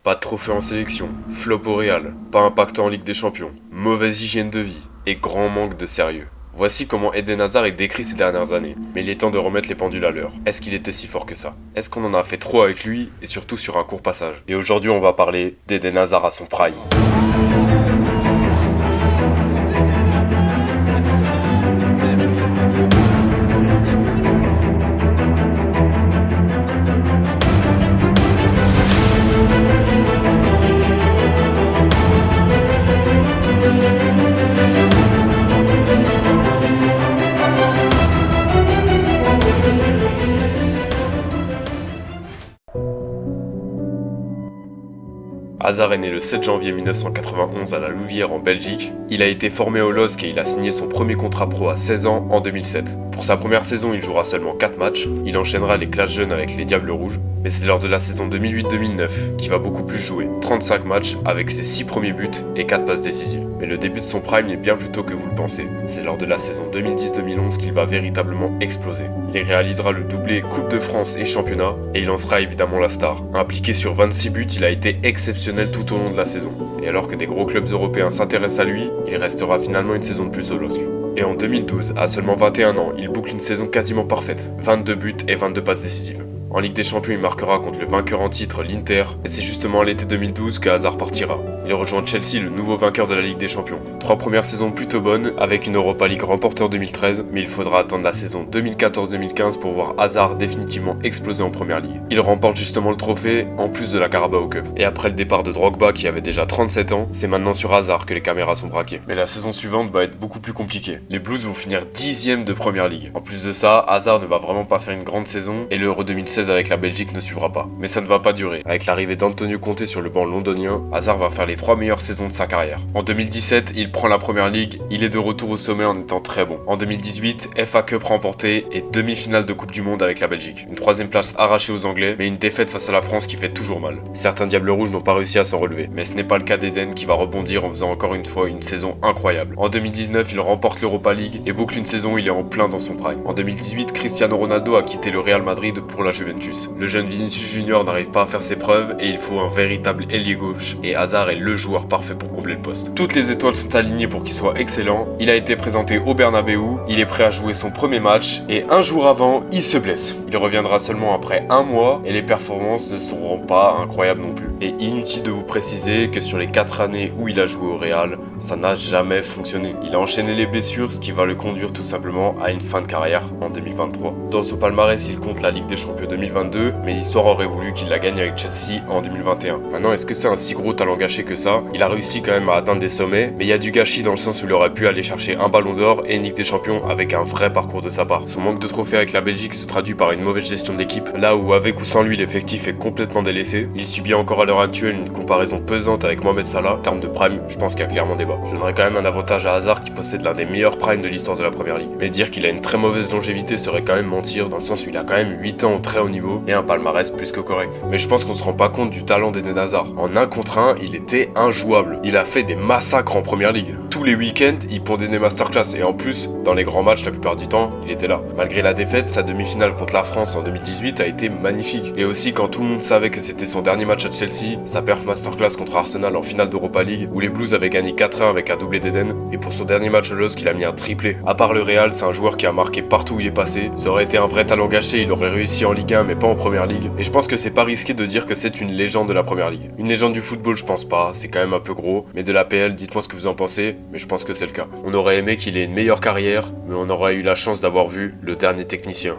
pas de trophée en sélection, flop au Real, pas impactant en Ligue des Champions, mauvaise hygiène de vie et grand manque de sérieux. Voici comment Eden Hazard est décrit ces dernières années, mais il est temps de remettre les pendules à l'heure. Est-ce qu'il était si fort que ça? Est-ce qu'on en a fait trop avec lui, et surtout sur un court passage? Et aujourd'hui on va parler d'Eden Hazard à son prime. Hazard est né le 7 janvier 1991 à la Louvière en Belgique. Il a été formé au LOSC et il a signé son premier contrat pro à 16 ans en 2007. Pour sa première saison, il jouera seulement 4 matchs. Il enchaînera les classes jeunes avec les Diables Rouges. Mais c'est lors de la saison 2008-2009 qu'il va beaucoup plus jouer. 35 matchs avec ses 6 premiers buts et 4 passes décisives. Mais le début de son prime est bien plus tôt que vous le pensez. C'est lors de la saison 2010-2011 qu'il va véritablement exploser. Il réalisera le doublé Coupe de France et Championnat et il en sera évidemment la star. Impliqué sur 26 buts, il a été exceptionnel tout au long de la saison. Et alors que des gros clubs européens s'intéressent à lui, il restera finalement une saison de plus au LOSC. Et en 2012, à seulement 21 ans, il boucle une saison quasiment parfaite. 22 buts et 22 passes décisives. En Ligue des Champions, il marquera contre le vainqueur en titre, l'Inter, et c'est justement à l'été 2012 que Hazard partira. Il rejoint Chelsea, le nouveau vainqueur de la Ligue des Champions. 3 premières saisons plutôt bonnes, avec une Europa League remportée en 2013, mais il faudra attendre la saison 2014-2015 pour voir Hazard définitivement exploser en Première Ligue. Il remporte justement le trophée, en plus de la Carabao Cup. Et après le départ de Drogba, qui avait déjà 37 ans, c'est maintenant sur Hazard que les caméras sont braquées. Mais la saison suivante va être beaucoup plus compliquée. Les Blues vont finir 10e de Première Ligue. En plus de ça, Hazard ne va vraiment pas faire une grande saison, et l'Euro 2016 avec la Belgique ne suivra pas. Mais ça ne va pas durer. Avec l'arrivée d'Antonio Conte sur le banc londonien, Hazard va faire les 3 meilleures saisons de sa carrière. En 2017, il prend la Première Ligue, il est de retour au sommet en étant très bon. En 2018, FA Cup remporté et demi-finale de Coupe du Monde avec la Belgique. Une 3ème place arrachée aux Anglais, mais une défaite face à la France qui fait toujours mal. Certains Diables Rouges n'ont pas réussi à s'en relever, mais ce n'est pas le cas d'Eden qui va rebondir en faisant encore une fois une saison incroyable. En 2019, il remporte l'Europa League et boucle une saison où il est en plein dans son prime. En 2018, Cristiano Ronaldo a quitté le Real Madrid pour la Juventus. Le jeune Vinicius Junior n'arrive pas à faire ses preuves et il faut un véritable ailier gauche et Hazard est le joueur parfait pour combler le poste. Toutes les étoiles sont alignées pour qu'il soit excellent. Il a été présenté au Bernabeu, il est prêt à jouer son premier match et un jour avant, il se blesse. Il reviendra seulement après un mois et les performances ne seront pas incroyables non plus. Et inutile de vous préciser que sur les 4 années où il a joué au Real, ça n'a jamais fonctionné. Il a enchaîné les blessures, ce qui va le conduire tout simplement à une fin de carrière en 2023. Dans son palmarès, il compte la Ligue des Champions 2022, mais l'histoire aurait voulu qu'il la gagne avec Chelsea en 2021. Maintenant, est-ce que c'est un si gros talent gâché que ça? Il a réussi quand même à atteindre des sommets, mais il y a du gâchis dans le sens où il aurait pu aller chercher un ballon d'or et une Ligue des Champions avec un vrai parcours de sa part. Son manque de trophées avec la Belgique se traduit par une mauvaise gestion d'équipe, là où avec ou sans lui l'effectif est complètement délaissé. Il subit encore à l'heure actuelle une comparaison pesante avec Mohamed Salah. En termes de prime, je pense qu'il y a clairement débat. Je donnerais quand même un avantage à Hazard qui possède l'un des meilleurs primes de l'histoire de la Première Ligue. Mais dire qu'il a une très mauvaise longévité serait quand même mentir, dans le sens où il a quand même 8 ans au très haut niveau et un palmarès plus que correct. Mais je pense qu'on se rend pas compte du talent d'Eden Hazard. En 1 contre 1, il était injouable. Il a fait des massacres en Première Ligue. Tous les week-ends, il pondait des masterclass et en plus, dans les grands matchs, la plupart du temps, il était là. Malgré la défaite, sa demi-finale contre la France en 2018 a été magnifique. Et aussi, quand tout le monde savait que c'était son dernier match à Chelsea, sa perf masterclass contre Arsenal en finale d'Europa League, où les Blues avaient gagné 4-1 avec un doublé d'Eden. Et pour son dernier match au LOSC, il a mis un triplé. À part le Real, c'est un joueur qui a marqué partout où il est passé. Ça aurait été un vrai talent gâché, il aurait réussi en Ligue 1 mais pas en Première Ligue. Et je pense que c'est pas risqué de dire que c'est une légende de la Première Ligue. Une légende du football, je pense pas, c'est quand même un peu gros. Mais de l'APL, dites-moi ce que vous en pensez, mais je pense que c'est le cas. On aurait aimé qu'il ait une meilleure carrière, mais on aurait eu la chance d'avoir vu le dernier technicien.